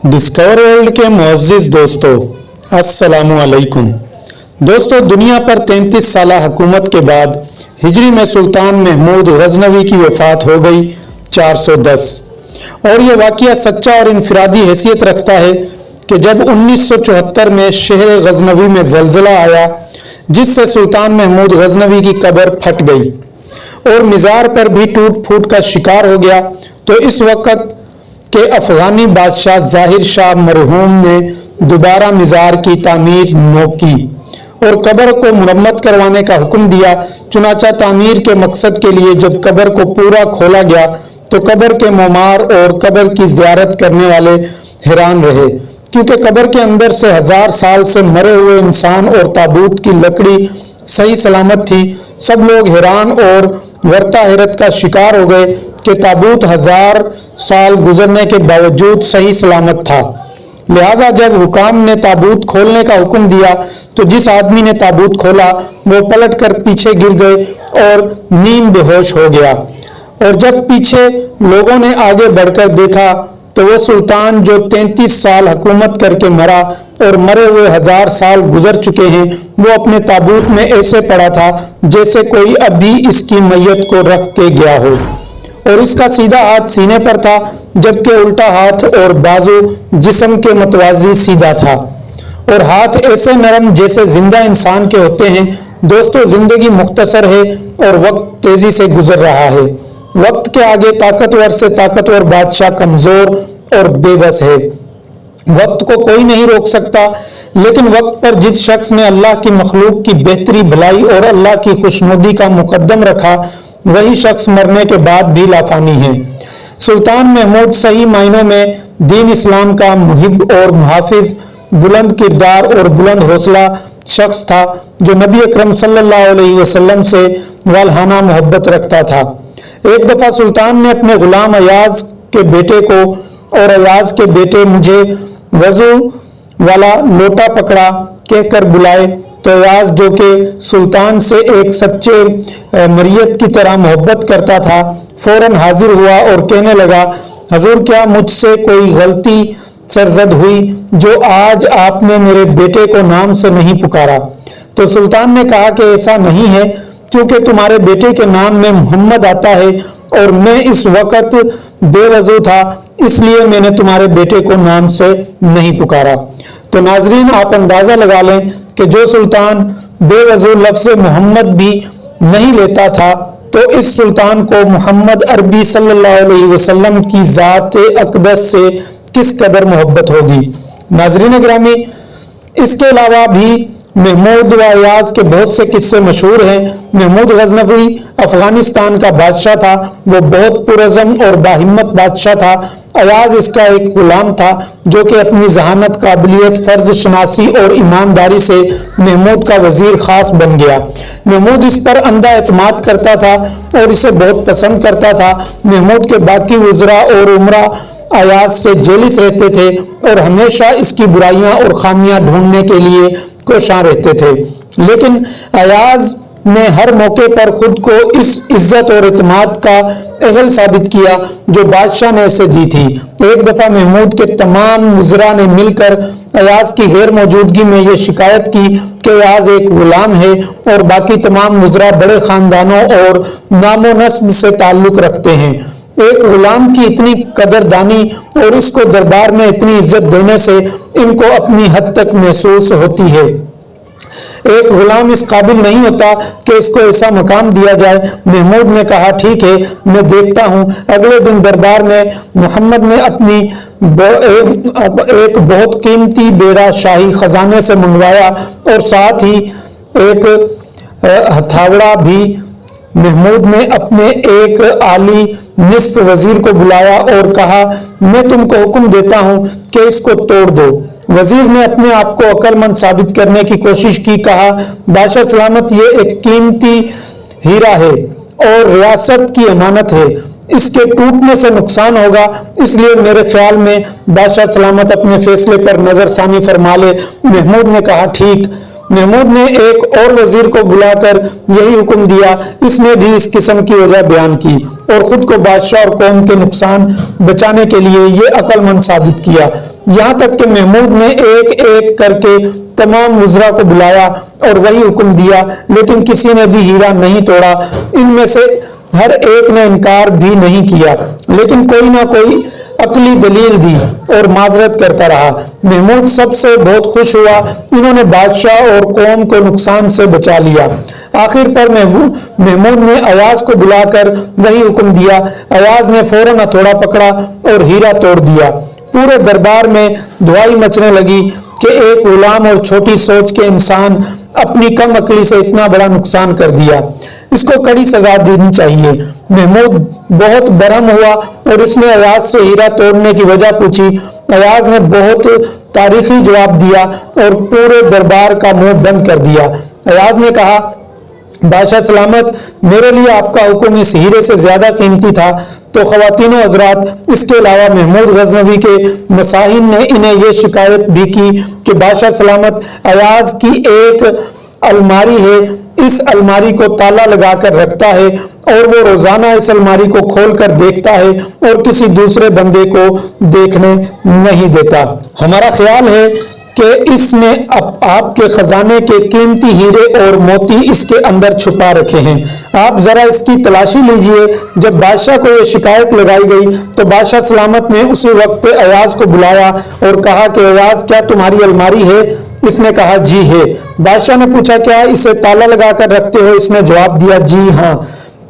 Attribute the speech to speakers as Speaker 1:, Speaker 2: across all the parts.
Speaker 1: Discover world के मुअज़्ज़िज़ दोस्तों, अस्सलामु अलैकुम। दोस्तों, दुनिया पर 33 साला हुकूमत के बाद हिजरी में सुल्तान महमूद गजनवी की वफ़ात हो गई 410। और ये वाक़या सच्चा और इनफरादी हैसियत रखता है कि जब 1974 में शहर गजनवी में ज़लज़ला आया, जिससे सुल्तान महमूद गजनवी की कब्र फट गई और मिज़ार पर भी टूट फूट का शिकार हो गया, तो इस वक्त के अफगानी बादशाह ज़ाहिर शाह मरहूम ने दोबारा मिज़ार की तामीर नौ की और कब्र को मुरम्मत करवाने का हुक्म दिया। चुनाचा तामीर के मकसद के लिए जब कब्र को पूरा खोला गया तो कब्र के मोमार और कब्र की ज़ियारत करने वाले हैरान रहे, क्योंकि कब्र के अंदर से 1000 साल से मरे हुए इंसान और ताबूत की लकड़ी सही सलामत थी। सब लोग हैरान और वरता हैरत का शिकार हो गए कि ताबूत 1000 साल गुजरने के बावजूद सही सलामत था। लिहाजा जब हुकाम ने ताबूत खोलने का हुक्म दिया तो जिस आदमी ने ताबूत खोला वो पलटकर पीछे गिर गए और नीम बेहोश हो गया। और जब पीछे लोगों ने आगे बढ़कर देखा तो वो सुल्तान जो 33 साल हुकूमत करके मरा और मरे हुए 1000 साल गुजर चुके हैं, वो अपने ताबूत में ऐसे पड़ा था जैसे कोई अभी इसकी मैयत को रख के गया हो। और इसका सीधा हाथ सीने पर था, जबकि उल्टा हाथ और बाजू जिस्म के मतवाजी सीधा था, और हाथ ऐसे नरम जैसे जिंदा इंसान के होते हैं। दोस्तों, जिंदगी मुख्तसर है और वक्त तेजी से गुजर रहा है। वक्त के आगे ताकतवर से ताकतवर बादशाह कमजोर और बेबस है। वक्त को कोई नहीं रोक सकता, लेकिन वक्त पर जिस शख्स ने अल्लाह की मखलूक की बेहतरी, भलाई और अल्लाह की खुशनुदी का मुकद्दम रखा, वही शख्स मरने के बाद भी लाफानी है। सुल्तान महमूद सही मायनों में दीन इस्लाम का मुहिब और मुहाफिज, बुलंद किरदार और बुलंद हौसला शख्स था, जो नबी अकरम सल्लल्लाहु अलैहि वसल्लम से वालहाना मोहब्बत रखता था। एक दफा सुल्तान ने अपने गुलाम अयाज के बेटे को, और अयाज के बेटे मुझे वजू वाला लोटा पकड़ा कहकर बुलाए, तो अयाज जो कि सुल्तान से एक सच्चे मरियत की तरह मोहब्बत करता था, फौरन हाजिर हुआ और कहने लगा, हजूर, क्या मुझसे कोई गलती सरजद हुई जो आज आपने मेरे बेटे को नाम से नहीं पुकारा? तो सुल्तान ने कहा कि ऐसा नहीं है, क्योंकि तुम्हारे बेटे के नाम में मोहम्मद आता है और मैं इस वक्त बेवजू था, इसलिए मैंने तुम्हारे बेटे को नाम से नहीं पुकारा। तो नाजरीन, आप अंदाजा लगा लें कि जो सुल्तान बेवजू लफ्ज़ मोहम्मद भी नहीं लेता था, तो इस सुल्तान को मोहम्मद अरबी सल्लल्लाहु अलैहि वसल्लम की ज़ात अक़दस से किस कदर मोहब्बत होगी। नाजरीन गिरामी, इसके अलावा भी महमूद व अयाज के बहुत से किस्से मशहूर हैं। महमूद गजनवी अफगानिस्तान का बादशाह था। वो बहुत पुरज़म और बाहिम्मत बादशाह था। अयाज इसका एक गुलाम था, जो कि अपनी जहानत, काबिलियत, फर्ज शनासी और ईमानदारी से महमूद का वजीर खास बन गया। महमूद इस पर अंधा एतमाद करता था और इसे बहुत पसंद करता था। महमूद के बाकी वज़रा और उमरा अयाज से जेलिस रहते थे और हमेशा इसकी बुराइयां और खामियां ढूंढने के लिए कोशां रहते थे, लेकिन अयाज ने हर मौके पर खुद को इस इज्जत और इत्मीनान का अहल साबित किया जो बादशाह ने इसे दी थी। एक दफा महमूद के तमाम वज़रा ने मिलकर अयाज की गैर मौजूदगी में यह शिकायत की कि अयाज एक गुलाम है और बाकी तमाम वज़रा बड़े खानदानों और नामो नस्ब से ताल्लुक रखते हैं। एक गुलाम की इतनी कदरदानी और इसको दरबार में इतनी इज्जत देने से इनको अपनी हद तक महसूस होती है। एक गुलाम इस काबिल नहीं होता कि इसको ऐसा मकाम दिया जाए। महमूद ने कहा, ठीक है, मैं देखता हूँ। अगले दिन दरबार में मोहम्मद ने अपनी एक बहुत कीमती बेड़ा शाही खजाने से मंगवाया और साथ ही एक हथौड़ा भी। महमूद ने अपने एक आली निस्फ वजीर को बुलाया और कहा, मैं तुमको हुक्म देता हूं कि इसको तोड़ दो। वजीर ने अपने आप को अक्लमंद साबित करने की कोशिश की। कहा, बादशाह सलामत, ये एक कीमती हीरा है और रियासत की अमानत है, इसके टूटने से नुकसान होगा, इसलिए मेरे ख्याल में बादशाह सलामत अपने फैसले पर नजरसानी फरमा ले। महमूद ने कहा, ठीक। महमूद ने एक और वजीर को बुलाकर यही हुक्म दिया। इसने भी इस किस्म की वजह बयान की और खुद को बादशाह और कौम के नुकसान बचाने के लिए ये अक्लमंद साबित किया। यहाँ तक कि महमूद ने एक एक करके तमाम वज़रा को बुलाया और वही हुक्म दिया, लेकिन किसी ने भी हीरा नहीं तोड़ा। इनमें से हर एक ने इनकार भी नहीं किया, लेकिन कोई ना कोई अकली दलील दी और माजरत करता रहा। महमूद सबसे बहुत खुश हुआ, इन्होंने बादशाह और कौम को नुकसान से बचा लिया। आखिर पर महमूद ने अयाज को बुलाकर वही हुक्म दिया। अयाज ने फौरन हथौड़ा पकड़ा और हीरा तोड़ दिया। पूरे दरबार में धुआई मचने लगी कि एक गुलाम और छोटी सोच के इंसान अपनी कम अकली से इतना बड़ा नुकसान कर दिया, इसको कड़ी सजा देनी चाहिए। महमूद बहुत बरहम हुआ और इसने अयाज से हीरा तोड़ने की वजह पूछी। अयाज ने बहुत तारीखी जवाब दिया और पूरे दरबार का मुंह बंद कर दिया। अयाज ने कहा, बादशाह सलामत, मेरे लिए आपका हुक्म इस हीरे से ज्यादा कीमती था। तो ख़वातीनो हज़रात, इसके अलावा महमूद गज़नवी के मसाहिन ने इन्हें यह शिकायत भी की कि बादशाह सलामत, अयाज की एक अलमारी है, इस अलमारी को ताला लगाकर रखता है और वो रोजाना इस अलमारी को खोलकर देखता है और किसी दूसरे बंदे को देखने नहीं देता। हमारा ख्याल है कि इसने आपके खजाने के कीमती हीरे और मोती इसके अंदर छुपा रखे हैं। आप जरा इसकी तलाशी लीजिए। जब बादशाह को यह शिकायत लगाई गई तो बादशाह सलामत ने उसी वक्त अयाज को बुलाया और कहा कि अयाज, क्या तुम्हारी अलमारी है? इसने कहा, जी है। बादशाह ने पूछा, क्या इसे ताला लगाकर रखते हो? इसने जवाब दिया, जी हाँ।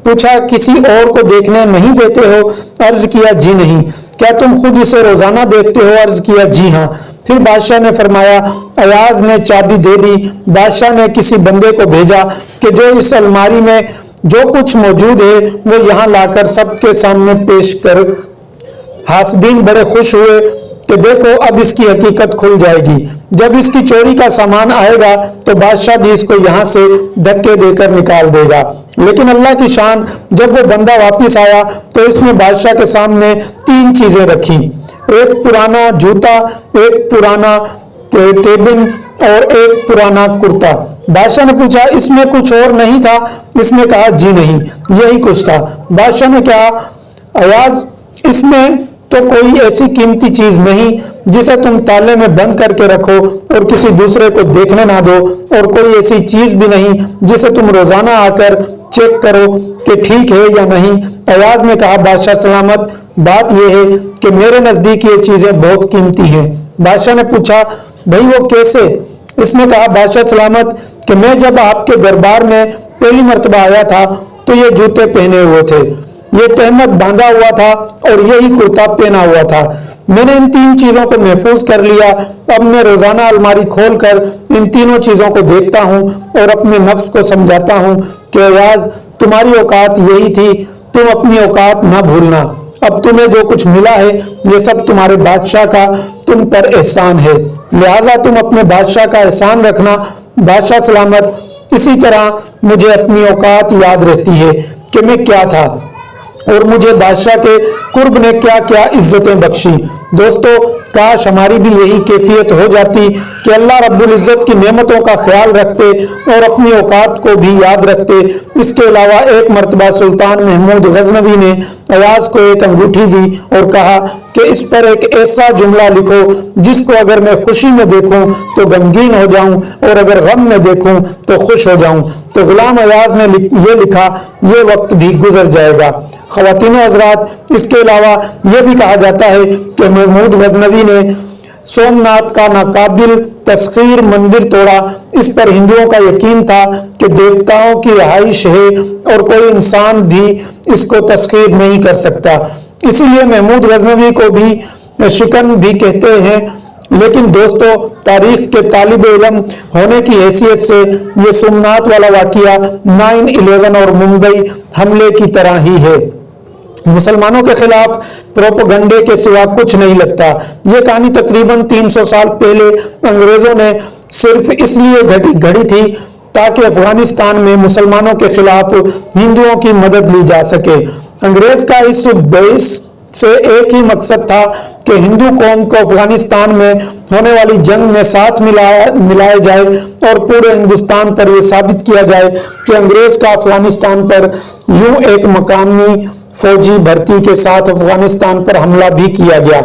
Speaker 1: पूछा, किसी और को देखने नहीं देते हो? अर्ज किया, जी नहीं। क्या तुम खुद इसे रोजाना देखते हो? अर्ज किया, जी हाँ। फिर बादशाह ने फरमाया, अयाज ने चाबी दे दी। बादशाह ने किसी बंदे को भेजा कि जो इस अलमारी में जो कुछ मौजूद है वो यहाँ लाकर सबके सामने पेश कर। हासदीन बड़े खुश हुए कि देखो अब इसकी हकीकत खुल जाएगी। जब इसकी चोरी का सामान आएगा तो बादशाह भी इसको यहाँ से धक्के देकर निकाल देगा। लेकिन अल्लाह की शान, जब वो बंदा वापस आया तो इसने बादशाह के सामने 3 चीजें रखी, एक पुराना जूता, एक पुराना टेबिन और एक पुराना कुर्ता। बादशाह ने पूछा, इसमें कुछ और नहीं था? इसने कहा, जी नहीं, यही कुछ था। बादशाह ने कहा, अयाज, इसमें तो कोई ऐसी कीमती चीज नहीं जिसे तुम ताले में बंद करके रखो और किसी दूसरे को देखने ना दो, और कोई ऐसी चीज भी नहीं जिसे तुम रोजाना आकर चेक करो कि ठीक है या नहीं। अयाज ने कहा, बादशाह सलामत, बात यह है कि मेरे नजदीक ये चीजें बहुत कीमती हैं। बादशाह ने पूछा, भाई वो कैसे? इसने कहा, बादशाह सलामत, कि मैं जब आपके दरबार में पहली मर्तबा आया था तो ये जूते पहने हुए थे, ये तहमत बांधा हुआ था और यही कुर्ता पहना हुआ था। मैंने इन 3 चीजों को महफूज कर लिया। अब मैं रोजाना अलमारी खोलकर इन तीनों चीजों को देखता हूँ और अपने नफ्स को समझाता हूँ कि अयाज, तुम्हारी औकात यही थी, तुम अपनी औकात ना भूलना। अब तुम्हें जो कुछ मिला है ये सब तुम्हारे बादशाह का तुम पर एहसान है, लिहाजा तुम अपने बादशाह का एहसान रखना। बादशाह सलामत, इसी तरह मुझे अपनी औकात याद रहती है कि मैं क्या था और मुझे बादशाह के कुर्ब ने क्या क्या इज्जतें बख्शी। दोस्तों, काश हमारी भी यही कैफियत हो जाती कि अल्लाह रब्बुल इज्जत की नेमतों का ख्याल रखते और अपनी औकात को भी याद रखते। इसके अलावा एक मर्तबा सुल्तान महमूद गजनवी ने अयाज को एक अंगूठी दी और कहा कि इस पर एक ऐसा जुमला लिखो जिसको अगर मैं खुशी में देखूं तो गमगीन हो जाऊं और अगर गम में देखूं तो खुश हो जाऊं। तो गुलाम अयाज ने ये लिखा, ये वक्त भी गुजर जाएगा। ख़वातीनो हज़रात, इसके अलावा यह भी कहा जाता है कि महमूद गजनवी ने सोमनाथ का नाकाबिल तस्खीर मंदिर तोड़ा। इस पर हिंदुओं का यकीन था कि देवताओं की रहाइश है और कोई इंसान भी इसको तस्खीर नहीं कर सकता, इसीलिए महमूद गजनवी को भी शिकन भी कहते हैं। लेकिन दोस्तों, तारीख के तालिब इल्म होने की हैसियत से ये सोमनाथ वाला वाकया 9/11 और मुंबई हमले की तरह ही है। मुसलमानों के खिलाफ प्रोपेगेंडे के सिवा कुछ नहीं लगता। ये कहानी तकरीबन 300 साल पहले अंग्रेजों ने सिर्फ इसलिए घड़ी थी ताकि अफगानिस्तान में मुसलमानों के खिलाफ हिंदुओं की मदद ली जा सके। अंग्रेज का इस बेइस से एक ही मकसद था कि हिंदू कौम को अफगानिस्तान में होने वाली जंग में साथ मिलाया जाए और पूरे हिंदुस्तान पर यह साबित किया जाए कि अंग्रेज का अफगानिस्तान पर यूं एक मकामी फौजी भर्ती के साथ अफगानिस्तान पर हमला भी किया गया।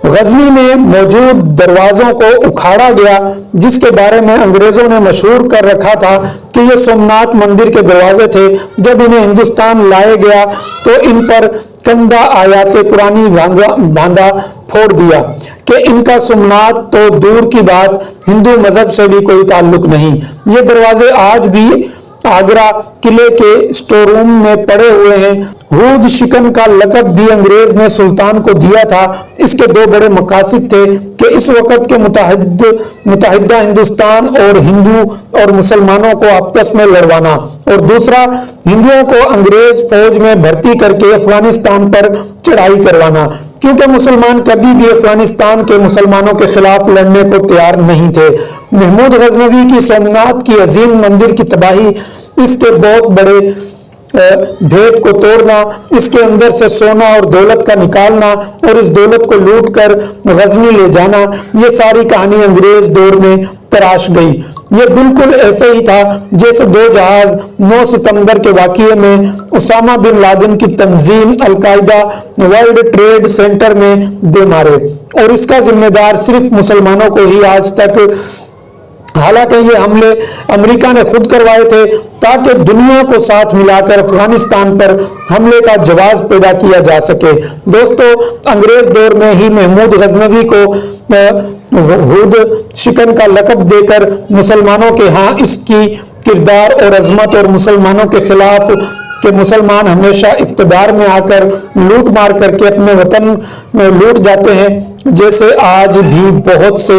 Speaker 1: गजनी में मौजूद दरवाजों को उखाड़ा गया, जिसके बारे में अंग्रेजों ने मशहूर कर रखा था कि ये सोमनाथ मंदिर के दरवाजे थे। जब इन्हें हिंदुस्तान लाया गया तो इन पर कंधा आयाते कुरानी बांधा फोड़ दिया कि इनका सोमनाथ तो दूर की बात हिंदू मजहब से भी कोई ताल्लुक नहीं। ये दरवाजे आज भी आगरा किले के स्टोर रूम में पड़े हुए हैं। हूद शिकन का लक़ब भी अंग्रेज ने सुल्तान को दिया था। इसके दो बड़े मकासद थे कि इस वक्त के मुतहिदा हिंदुस्तान और हिंदू और मुसलमानों को आपस में लड़वाना, और दूसरा हिंदुओं को अंग्रेज फौज में भर्ती करके अफगानिस्तान पर चढ़ाई करवाना, क्योंकि मुसलमान कभी भी अफगानिस्तान के मुसलमानों के खिलाफ लड़ने को तैयार नहीं थे। महमूद गजनवी की सोमनाथ की अजीम मंदिर की तबाही, इसके बहुत बड़े भेद को तोड़ना, इसके अंदर से सोना और दौलत का निकालना और इस दौलत को लूट कर गजनी ले जाना, ये सारी कहानी अंग्रेज दौर में तराश गई। ये बिल्कुल ऐसे ही था जैसे दो जहाज 9 सितंबर के वाक़ये में उसामा बिन लादेन की तंजीम अलकायदा वर्ल्ड ट्रेड सेंटर में दे मारे, और इसका जिम्मेदार सिर्फ मुसलमानों को ही आज तक, हालांकि ये हमले अमेरिका ने खुद करवाए थे ताकि दुनिया को साथ मिलाकर अफगानिस्तान पर हमले का जवाब पैदा किया जा सके। दोस्तों, अंग्रेज दौर में ही महमूद गजनवी को हूद शिकन का लक़ब देकर मुसलमानों के यहाँ इसकी किरदार और अजमत और मुसलमानों के खिलाफ कि मुसलमान हमेशा इक़्तिदार में आकर लूट मार करके अपने वतन में लूट जाते हैं। जैसे आज भी बहुत से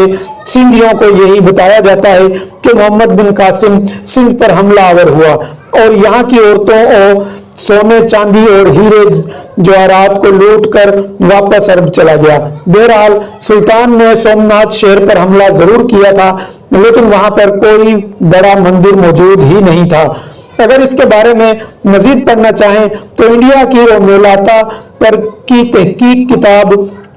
Speaker 1: सिंधियों को यही बताया जाता है कि मोहम्मद बिन कासिम सिंध पर हमलावर हुआ और यहाँ की औरतों और सोने चांदी और हीरे जवाहरात को लूट कर वापस अरब चला गया। बहरहाल सुल्तान ने सोमनाथ शहर पर हमला जरूर किया था, लेकिन वहां पर कोई बड़ा मंदिर मौजूद ही नहीं था। अगर इसके बारे में मजीद पढ़ना चाहें तो इंडिया की रोमेलाता पर की तहकीक किताब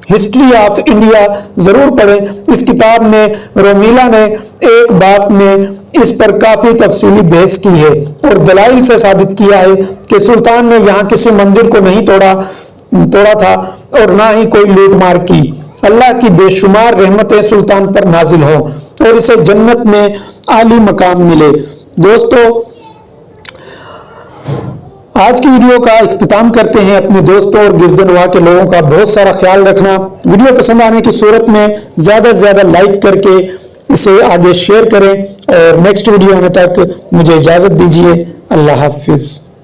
Speaker 1: हिस्ट्री ऑफ इंडिया जरूर पढ़ें। इस किताब में रोमीला ने एक बात में इस पर काफी तफसीली बहस की है और दलाइल से साबित किया है कि सुल्तान ने यहाँ किसी मंदिर को नहीं तोड़ा था और ना ही कोई लूट मार की। अल्लाह की बेशुमार रहमतें सुल्तान पर नाजिल हों और इसे जन्नत में आली मकाम मिले। दोस्तों, आज की वीडियो का इख्तिताम करते हैं। अपने दोस्तों और गिरदनवा के लोगों का बहुत सारा ख्याल रखना। वीडियो पसंद आने की सूरत में ज़्यादा से ज़्यादा लाइक करके इसे आगे शेयर करें और नेक्स्ट वीडियो आने तक मुझे इजाज़त दीजिए। अल्लाह हाफिज़।